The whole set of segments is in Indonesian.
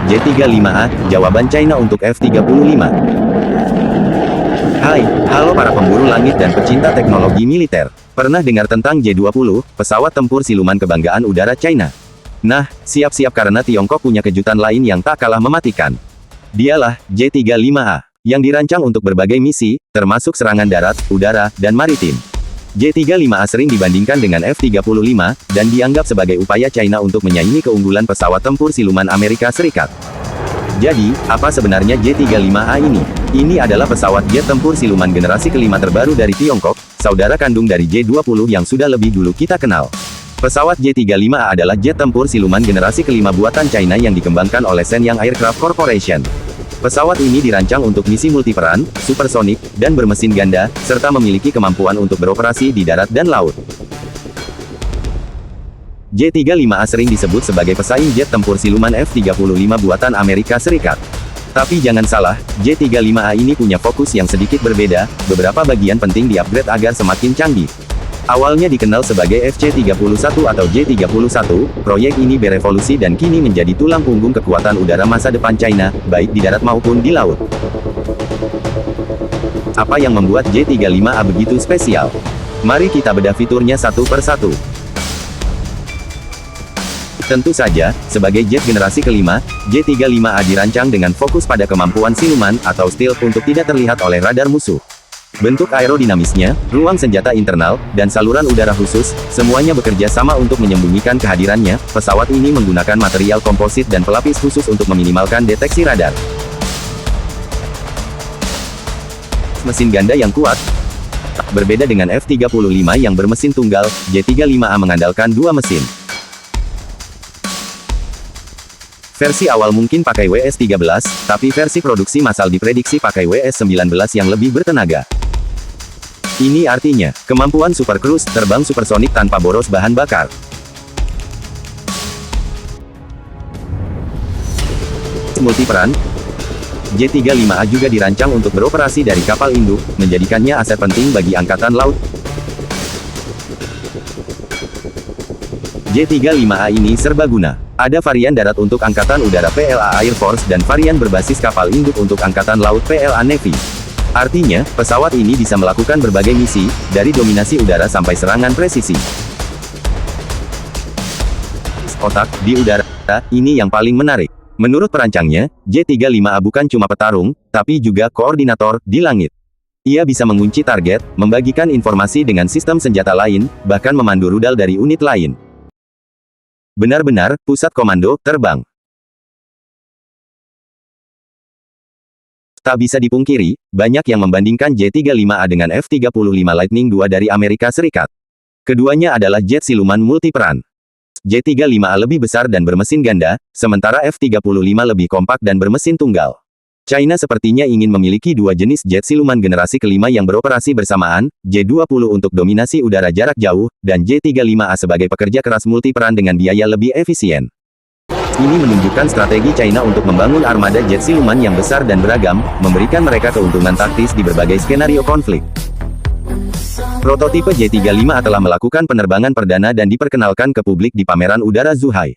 J-35A, jawaban China untuk F-35. Hai, halo para pemburu langit dan pecinta teknologi militer. Pernah dengar tentang J-20, pesawat tempur siluman kebanggaan udara China? Nah, siap-siap karena Tiongkok punya kejutan lain yang tak kalah mematikan. Dialah J-35A, yang dirancang untuk berbagai misi, termasuk serangan darat, udara, dan maritim. J-35A sering dibandingkan dengan F-35, dan dianggap sebagai upaya China untuk menyaingi keunggulan pesawat tempur siluman Amerika Serikat. Jadi, apa sebenarnya J-35A ini? Ini adalah pesawat jet tempur siluman generasi kelima terbaru dari Tiongkok, saudara kandung dari J-20 yang sudah lebih dulu kita kenal. Pesawat J-35A adalah jet tempur siluman generasi kelima buatan China yang dikembangkan oleh Shenyang Aircraft Corporation. Pesawat ini dirancang untuk misi multiperan, supersonik, dan bermesin ganda, serta memiliki kemampuan untuk beroperasi di darat dan laut. J-35A sering disebut sebagai pesaing jet tempur siluman F-35 buatan Amerika Serikat. Tapi jangan salah, J-35A ini punya fokus yang sedikit berbeda, beberapa bagian penting di-upgrade agar semakin canggih. Awalnya dikenal sebagai FC-31 atau J-31, proyek ini berevolusi dan kini menjadi tulang punggung kekuatan udara masa depan China, baik di darat maupun di laut. Apa yang membuat J-35A begitu spesial? Mari kita bedah fiturnya satu per satu. Tentu saja, sebagai jet generasi kelima, J-35A dirancang dengan fokus pada kemampuan siluman atau stealth untuk tidak terlihat oleh radar musuh. Bentuk aerodinamisnya, ruang senjata internal, dan saluran udara khusus, semuanya bekerja sama untuk menyembunyikan kehadirannya. Pesawat ini menggunakan material komposit dan pelapis khusus untuk meminimalkan deteksi radar. Mesin ganda yang kuat. Berbeda dengan F-35 yang bermesin tunggal, J-35A mengandalkan dua mesin. Versi awal mungkin pakai WS-13, tapi versi produksi massal diprediksi pakai WS-19 yang lebih bertenaga. Ini artinya, kemampuan Super Cruise, terbang supersonik tanpa boros bahan bakar. Multiperan. J-35A juga dirancang untuk beroperasi dari kapal induk, menjadikannya aset penting bagi Angkatan Laut. J-35A ini serbaguna. Ada varian darat untuk Angkatan Udara PLA Air Force dan varian berbasis kapal induk untuk Angkatan Laut PLA Navy. Artinya, pesawat ini bisa melakukan berbagai misi, dari dominasi udara sampai serangan presisi. Otak di udara, ini yang paling menarik. Menurut perancangnya, J-35A bukan cuma petarung, tapi juga koordinator di langit. Ia bisa mengunci target, membagikan informasi dengan sistem senjata lain, bahkan memandu rudal dari unit lain. Benar-benar, pusat komando terbang. Tak bisa dipungkiri, banyak yang membandingkan J-35A dengan F-35 Lightning II dari Amerika Serikat. Keduanya adalah jet siluman multiperan. J-35A lebih besar dan bermesin ganda, sementara F-35 lebih kompak dan bermesin tunggal. China sepertinya ingin memiliki dua jenis jet siluman generasi kelima yang beroperasi bersamaan, J-20 untuk dominasi udara jarak jauh, dan J-35A sebagai pekerja keras multiperan dengan biaya lebih efisien. Ini menunjukkan strategi China untuk membangun armada jet siluman yang besar dan beragam, memberikan mereka keuntungan taktis di berbagai skenario konflik. Prototipe J-35A telah melakukan penerbangan perdana dan diperkenalkan ke publik di pameran udara Zhuhai.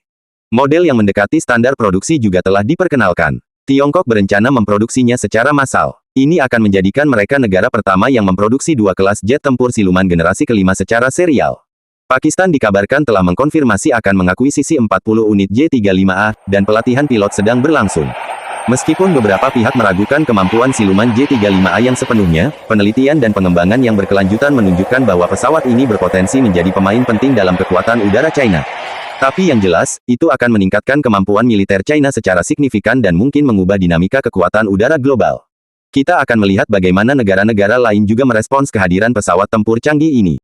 Model yang mendekati standar produksi juga telah diperkenalkan. Tiongkok berencana memproduksinya secara massal. Ini akan menjadikan mereka negara pertama yang memproduksi dua kelas jet tempur siluman generasi kelima secara serial. Pakistan dikabarkan telah mengkonfirmasi akan mengakuisisi 40 unit J-35A, dan pelatihan pilot sedang berlangsung. Meskipun beberapa pihak meragukan kemampuan siluman J-35A yang sepenuhnya, penelitian dan pengembangan yang berkelanjutan menunjukkan bahwa pesawat ini berpotensi menjadi pemain penting dalam kekuatan udara China. Tapi yang jelas, itu akan meningkatkan kemampuan militer China secara signifikan dan mungkin mengubah dinamika kekuatan udara global. Kita akan melihat bagaimana negara-negara lain juga merespons kehadiran pesawat tempur canggih ini.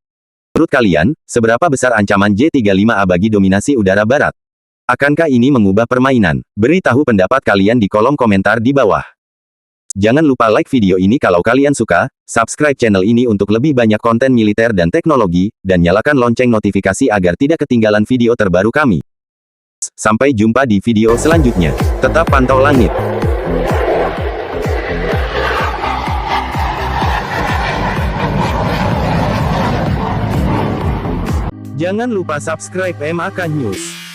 Menurut kalian, seberapa besar ancaman J-35A bagi dominasi udara barat? Akankah ini mengubah permainan? Beritahu pendapat kalian di kolom komentar di bawah. Jangan lupa like video ini kalau kalian suka, subscribe channel ini untuk lebih banyak konten militer dan teknologi, dan nyalakan lonceng notifikasi agar tidak ketinggalan video terbaru kami. Sampai jumpa di video selanjutnya. Tetap pantau langit. Jangan lupa subscribe MAK News.